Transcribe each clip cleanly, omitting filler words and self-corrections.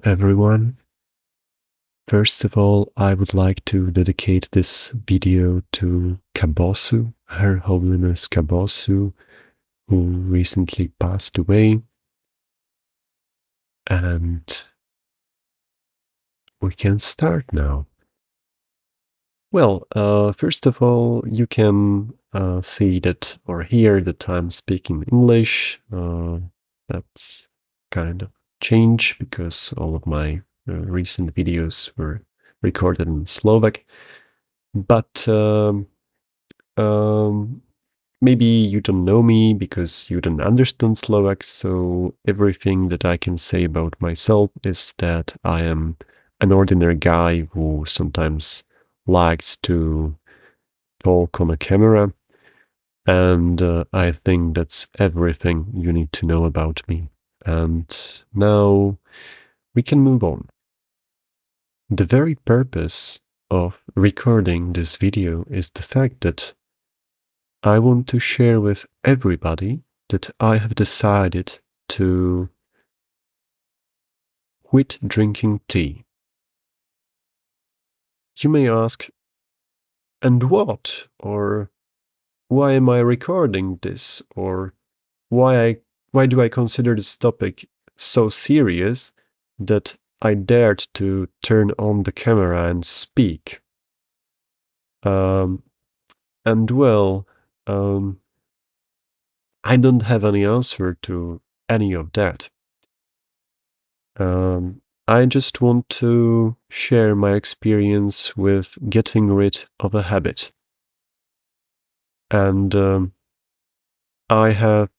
Everyone. First of all, I would like to dedicate this video to Kabosu, Her Holiness Kabosu, who recently passed away. And we can start now. Well, first of all, you can see that or hear that I'm speaking English. That's kind of change because all of my recent videos were recorded in Slovak. But maybe you don't know me because you don't understand Slovak, so everything that I can say about myself is that I am an ordinary guy who sometimes likes to talk on a camera, and I think that's everything you need to know about me. And now we can move on. The very purpose of recording this video is the fact that I want to share with everybody that I have decided to quit drinking tea. You may ask, and what? Or why am I recording this? Or why do I consider this topic so serious that I dared to turn on the camera and speak? And well, I don't have any answer to any of that. I just want to share my experience with getting rid of a habit. And I have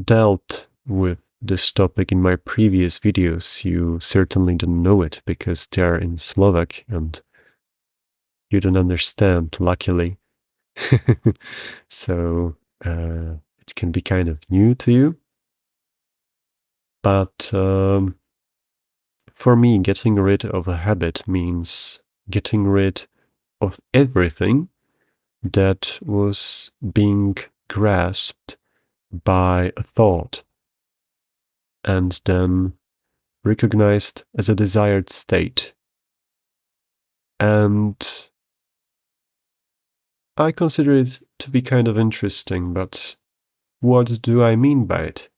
dealt with this topic in my previous videos. You certainly don't know it because they are in Slovak and you don't understand, luckily. So it can be kind of new to you. But for me, getting rid of a habit means getting rid of everything that was being grasped by a thought and then recognized as a desired state. And I consider it to be kind of interesting, but what do I mean by it?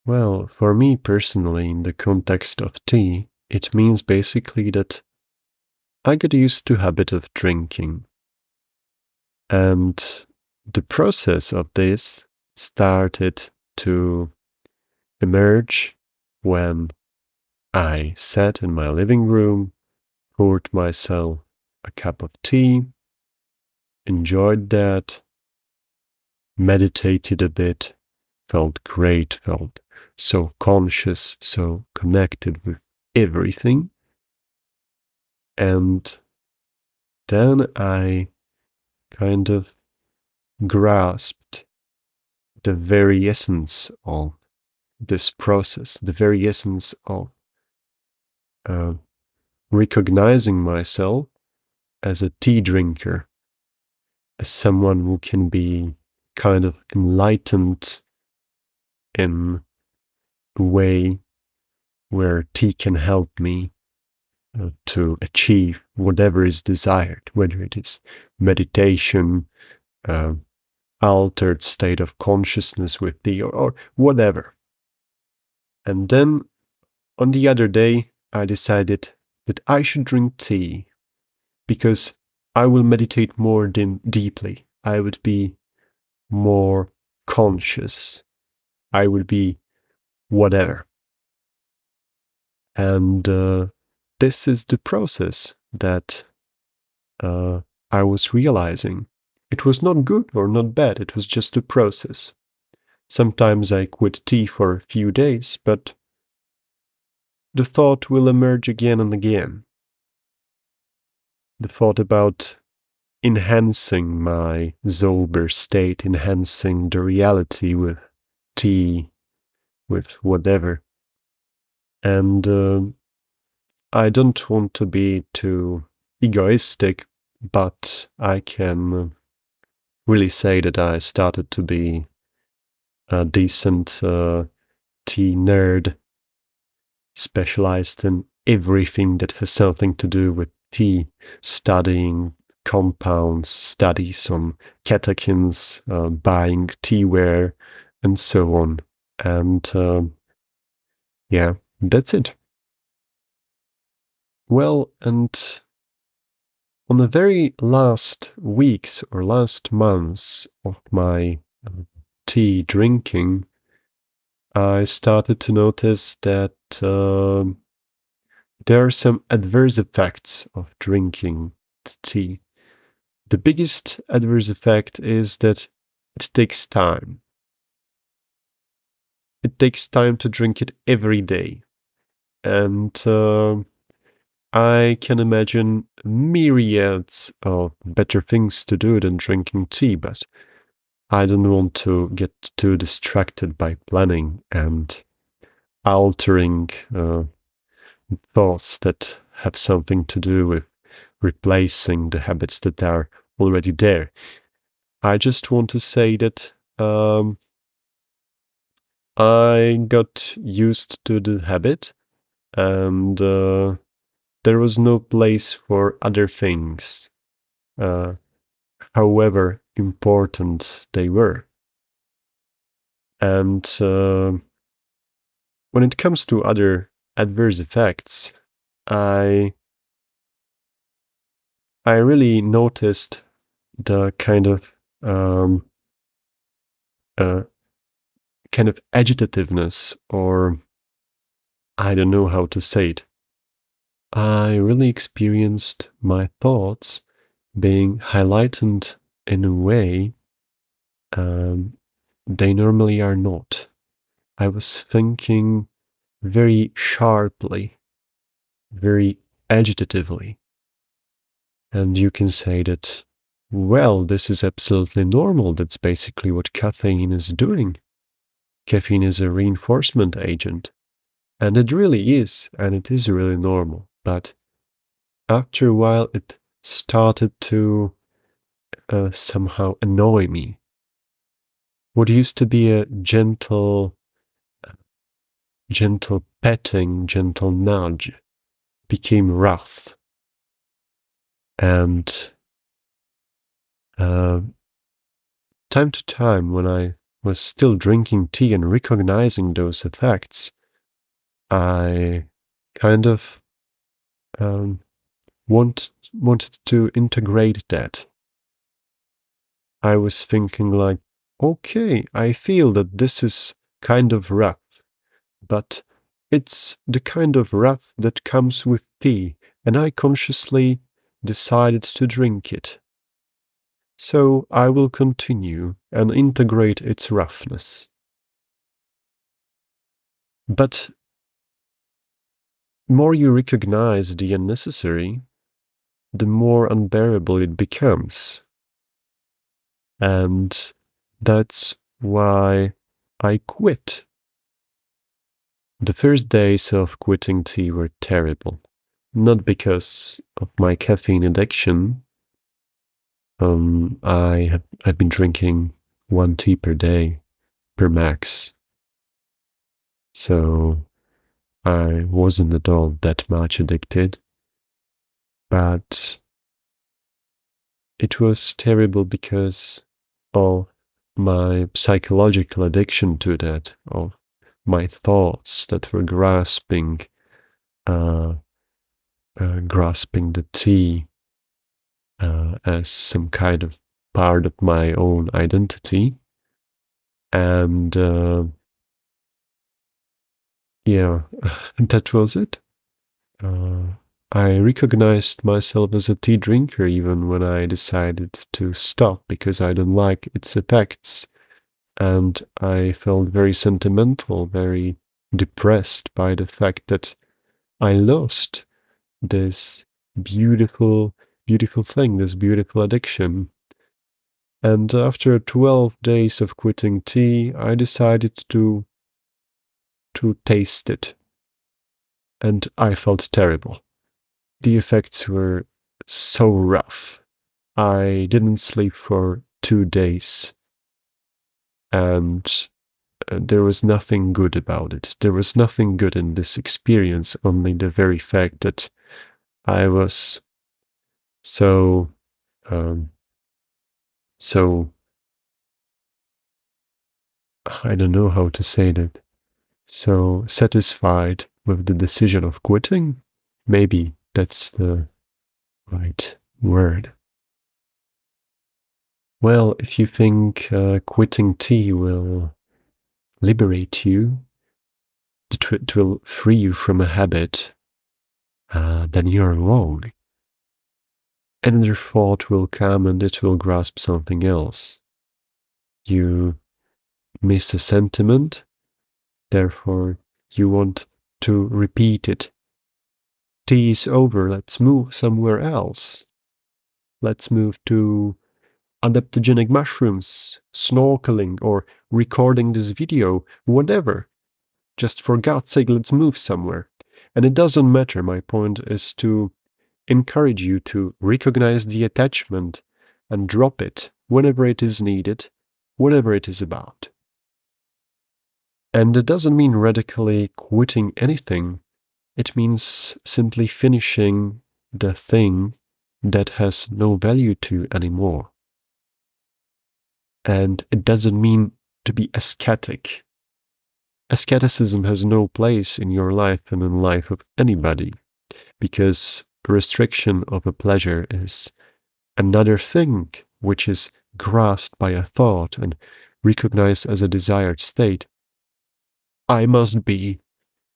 Well, for me personally, in the context of tea, it means basically that I got used to habit of drinking. And the process of this started to emerge when I sat in my living room, poured myself a cup of tea, enjoyed that, meditated a bit, felt great, felt so conscious, so connected with everything. And then I kind of grasped the very essence of this process, the very essence of recognizing myself as a tea drinker, as someone who can be kind of enlightened in a way where tea can help me to achieve whatever is desired, whether it is meditation, altered state of consciousness with tea, or whatever. And then on the other day, I decided that I should drink tea because I will meditate more deeply. I would be more conscious. I would be whatever. And this is the process that I was realizing. It was not good or not bad, it was just a process. Sometimes I quit tea for a few days, but the thought will emerge again and again. The thought about enhancing my sober state, enhancing the reality with tea, with whatever. And I don't want to be too egoistic, but I can really say that I started to be a decent tea nerd. specialized in everything that has something to do with tea, studying compounds, studies on catechins, buying teaware, and so on. And yeah, that's it. Well, and on the very last weeks or last months of my tea drinking, I started to notice that there are some adverse effects of drinking tea. The biggest adverse effect is that it takes time. It takes time to drink it every day. And I can imagine myriads of better things to do than drinking tea, but I don't want to get too distracted by planning and altering thoughts that have something to do with replacing the habits that are already there. I just want to say that I got used to the habit, and there was no place for other things, uh, however important they were. And when it comes to other adverse effects, I I really noticed the um, uh, kind of agitativeness, or I don't know how to say it. I really experienced my thoughts being highlighted in a way um, they normally are not. I was thinking very sharply, very agitatively. And you can say that, well, this is absolutely normal. That's basically what caffeine is doing. Caffeine is a reinforcement agent. And it really is, and it is really normal. But after a while, it started to somehow annoy me. What used to be a gentle petting, gentle nudge became wrath. And uh, time to time, when I was still drinking tea and recognizing those effects, I kind of um, wanted to integrate that. I was thinking like, okay, I feel that this is kind of rough, but it's the kind of wrath that comes with tea, and I consciously decided to drink it. So I will continue and integrate its roughness. But more you recognize the unnecessary, the more unbearable it becomes. And that's why I quit. The first days of quitting tea were terrible. Not because of my caffeine addiction. I've been drinking one tea per day, per max. So I wasn't at all that much addicted. But it was terrible because of my psychological addiction to that, of my thoughts that were uh, grasping the tea as some kind of part of my own identity. And yeah, that was it. Uh, I recognized myself as a tea drinker even when I decided to stop because I don't like its effects. And I felt very sentimental, very depressed by the fact that I lost this beautiful, beautiful thing, this beautiful addiction. And after 12 days of quitting tea, I decided to taste it. And I felt terrible. The effects were so rough. I didn't sleep for 2 days. And there was nothing good about it. There was nothing good in this experience, only the very fact that I was so, um, so, I don't know how to say that, so satisfied with the decision of quitting. Maybe that's the right word. Well, if you think quitting tea will liberate you, it will free you from a habit, then you're wrong. Another thought will come and it will grasp something else. You miss a sentiment, therefore you want to repeat it. Tea is over, let's move somewhere else. Let's move to adaptogenic mushrooms, snorkeling, or recording this video, whatever. Just for God's sake, let's move somewhere. And it doesn't matter. My point is to encourage you to recognize the attachment and drop it whenever it is needed, whatever it is about. And it doesn't mean radically quitting anything. It means simply finishing the thing that has no value to you anymore. And it doesn't mean to be ascetic. Asceticism has no place in your life and in the life of anybody, because restriction of a pleasure is another thing which is grasped by a thought and recognized as a desired state. I must be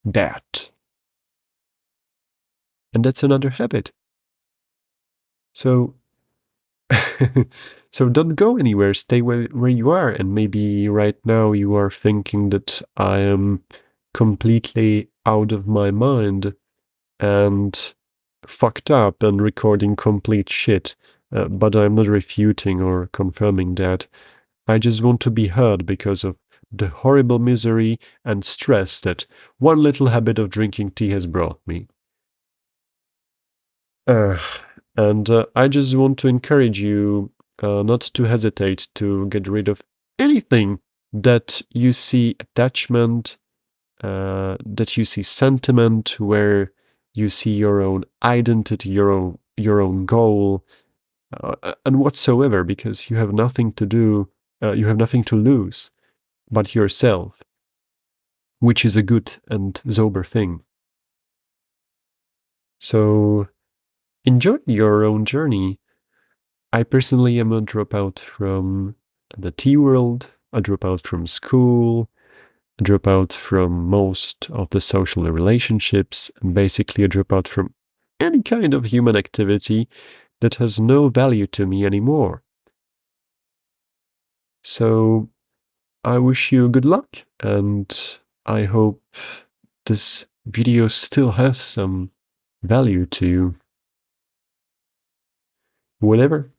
that. And that's another habit. So so don't go anywhere, stay where you are. And maybe right now you are thinking that I am completely out of my mind and fucked up and recording complete shit. But I'm not refuting or confirming that. I just want to be heard because of the horrible misery and stress that one little habit of drinking tea has brought me. Uh, and I just want to encourage you not to hesitate to get rid of anything that you see attachment, that you see sentiment, where you see your own identity, your own goal, and whatsoever, because you have nothing to do, you have nothing to lose but yourself, which is a good and sober thing. So enjoy your own journey. I personally am a dropout from the tea world, a dropout from school, a dropout from most of the social relationships, and basically a dropout from any kind of human activity that has no value to me anymore. So I wish you good luck, and I hope this video still has some value to you. Whatever.